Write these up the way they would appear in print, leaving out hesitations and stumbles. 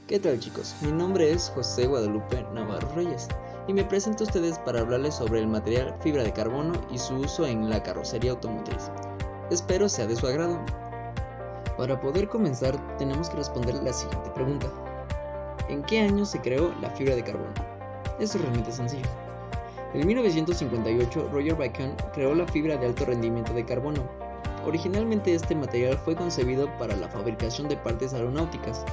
¿Qué tal, chicos? Mi nombre es José Guadalupe Navarro Reyes y me presento a ustedes para hablarles sobre el material fibra de carbono y su uso en la carrocería automotriz. Espero sea de su agrado. Para poder comenzar tenemos que responder la siguiente pregunta: ¿en qué año se creó la fibra de carbono? Esto es realmente sencillo. En 1958 Roger Bacon creó la fibra de alto rendimiento de carbono. Originalmente este material fue concebido para la fabricación de partes aeronáuticas,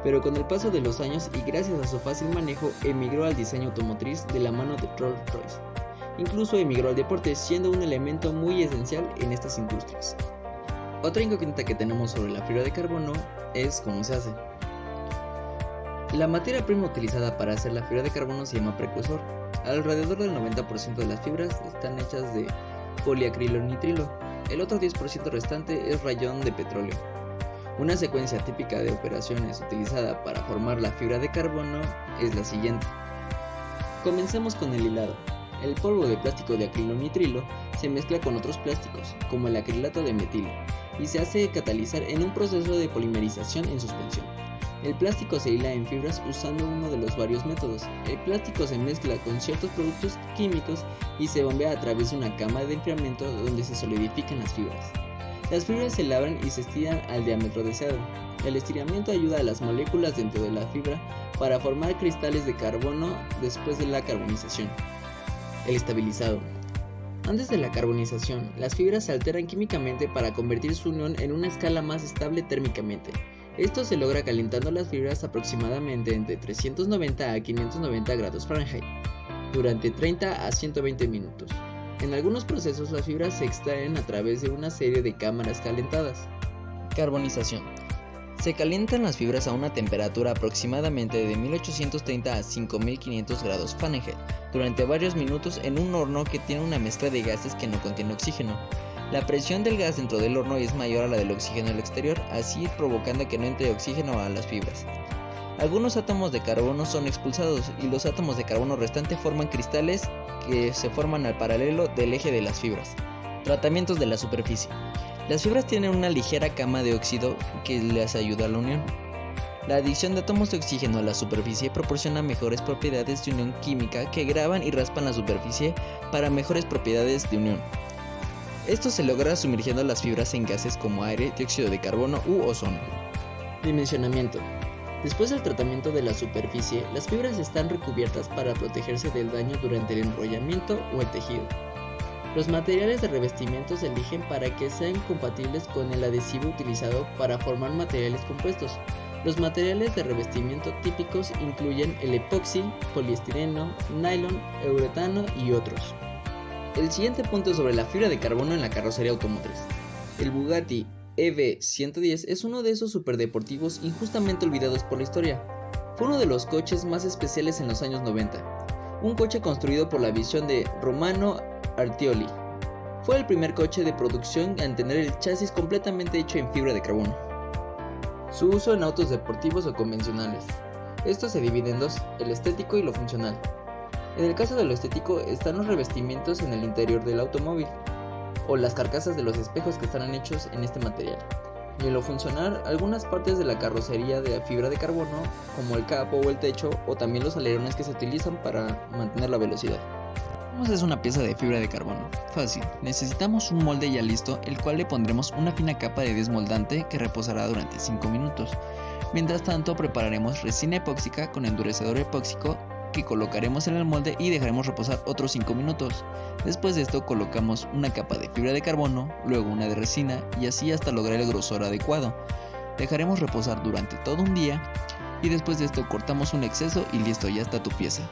pero con el paso de los años y gracias a su fácil manejo emigró al diseño automotriz de la mano de Rolls-Royce. Incluso emigró al deporte, siendo un elemento muy esencial en estas industrias. Otra incógnita que tenemos sobre la fibra de carbono es cómo se hace. La materia prima utilizada para hacer la fibra de carbono se llama precursor. Alrededor del 90% de las fibras están hechas de poliacrilonitrilo. El otro 10% restante es rayón de petróleo. Una secuencia típica de operaciones utilizada para formar la fibra de carbono es la siguiente. Comencemos con el hilado. El polvo de plástico de acrilonitrilo se mezcla con otros plásticos, como el acrilato de metilo, y se hace catalizar en un proceso de polimerización en suspensión. El plástico se hila en fibras usando uno de los varios métodos. El plástico se mezcla con ciertos productos químicos y se bombea a través de una cámara de enfriamiento donde se solidifican las fibras. Las fibras se labran y se estiran al diámetro deseado. El estiramiento ayuda a las moléculas dentro de la fibra para formar cristales de carbono después de la carbonización. El estabilizado. Antes de la carbonización, las fibras se alteran químicamente para convertir su unión en una escala más estable térmicamente. Esto se logra calentando las fibras aproximadamente entre 390 a 590 grados Fahrenheit durante 30 a 120 minutos. En algunos procesos las fibras se extraen a través de una serie de cámaras calentadas. Carbonización. Se calientan las fibras a una temperatura aproximadamente de 1830 a 5500 grados Fahrenheit durante varios minutos en un horno que tiene una mezcla de gases que no contiene oxígeno. La presión del gas dentro del horno es mayor a la del oxígeno al exterior, así provocando que no entre oxígeno a las fibras. Algunos átomos de carbono son expulsados y los átomos de carbono restante forman cristales que se forman al paralelo del eje de las fibras. Tratamientos de la superficie. Las fibras tienen una ligera cama de óxido que les ayuda a la unión. La adición de átomos de oxígeno a la superficie proporciona mejores propiedades de unión química que graban y raspan la superficie para mejores propiedades de unión. Esto se logra sumergiendo las fibras en gases como aire, dióxido de carbono u ozono. Dimensionamiento. Después del tratamiento de la superficie, las fibras están recubiertas para protegerse del daño durante el enrollamiento o el tejido. Los materiales de revestimiento se eligen para que sean compatibles con el adhesivo utilizado para formar materiales compuestos. Los materiales de revestimiento típicos incluyen el epoxi, poliestireno, nylon, uretano y otros. El siguiente punto es sobre la fibra de carbono en la carrocería automotriz. El Bugatti EV110 es uno de esos superdeportivos injustamente olvidados por la historia. Fue uno de los coches más especiales en los años 90. Un coche construido por la visión de Romano Artioli. Fue el primer coche de producción en tener el chasis completamente hecho en fibra de carbono. Su uso en autos deportivos o convencionales. Esto se divide en dos, el estético y lo funcional. En el caso de lo estético están los revestimientos en el interior del automóvil, o las carcasas de los espejos que estarán hechos en este material. Y en lo funcional, algunas partes de la carrocería de fibra de carbono, como el capo o el techo, o también los alerones que se utilizan para mantener la velocidad. ¿Cómo se hace una pieza de fibra de carbono? Fácil, necesitamos un molde ya listo, el cual le pondremos una fina capa de desmoldante que reposará durante 5 minutos. Mientras tanto, prepararemos resina epóxica con endurecedor epóxico que colocaremos en el molde y dejaremos reposar otros 5 minutos. Después de esto colocamos una capa de fibra de carbono, luego una de resina y así hasta lograr el grosor adecuado. Dejaremos reposar durante todo un día y después de esto cortamos un exceso y listo, ya está tu pieza.